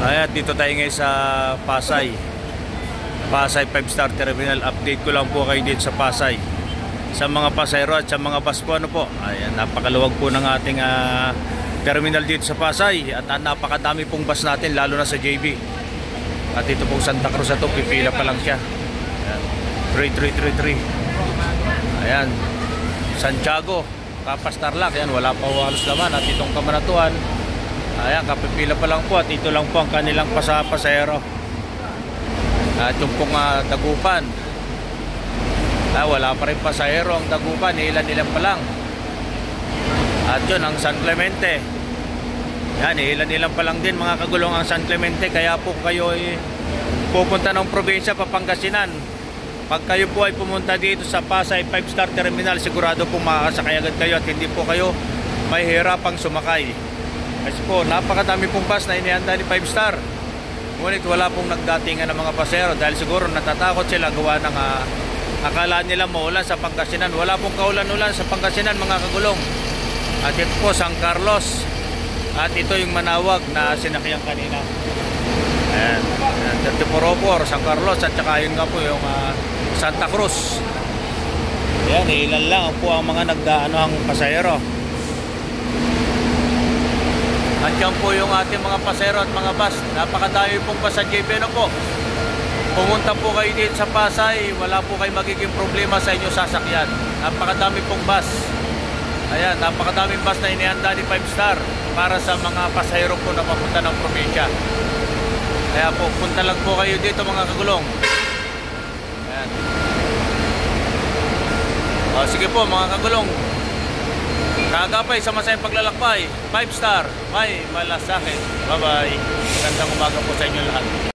Ayan, dito tayo ngayon sa Pasay 5-star terminal. Update ko lang po kayo dito sa Pasay, sa mga pasayro at sa mga bus po. Ano po, ayan, napakaluwag po ng ating terminal dito sa Pasay. At napakadami pong bus natin, lalo na sa JB. At ito pong Santa Cruz na to, pipila pa lang siya. Ayan, 3333. Ayan, Santiago, Kapas Tarlac, ayan, wala pa halos laman. At itong Kabanatuan, ayan, kapipila pa lang po. At ito lang po ang kanilang pasahero. At yung pong Dagupan, wala pa rin pasahero ang Dagupan, ilan pa lang. At yun ang San Clemente, yan, ilan pa lang din mga kagulong ang San Clemente. Kaya po kayo pupunta ng probinsya, Pangasinan, pag kayo po ay pumunta dito sa Pasay 5-star terminal, sigurado po makakasakay agad kayo at hindi po kayo mahihirapang sumakay. Kasi po napakadami pong bus na inihanda ni 5-star. Ngunit wala pong nagdatingan ng mga pasahero dahil siguro natatakot sila gawa ng akala nila maulan sa Pangasinan. Wala pong kaulan-ulan sa Pangasinan mga kagulong. At ito po San Carlos, at ito yung Manawag na sinakyan kanina. Ayan, 3404 San Carlos, at saka yun nga po yung Santa Cruz. Ayan, ilan lang po ang mga nagdaano ang pasahero. At yan po yung ating mga pasahero at mga bus. Napakadami pong bus sa JB na po. Pumunta po kayo dito sa Pasay, wala po kayo magiging problema sa inyong sasakyan. Napakadami pong bus. Ayan, napakadaming bus na inihanda ni 5-star para sa mga pasahero po na papunta ng probinsya. Kaya po, punta lang po kayo dito mga kagulong. Ayan. O, sige po mga kagulong, kagapay sa masayang paglalakbay, 5-star, may malasakit. Bye bye. Magandang umaga po sa inyo lahat.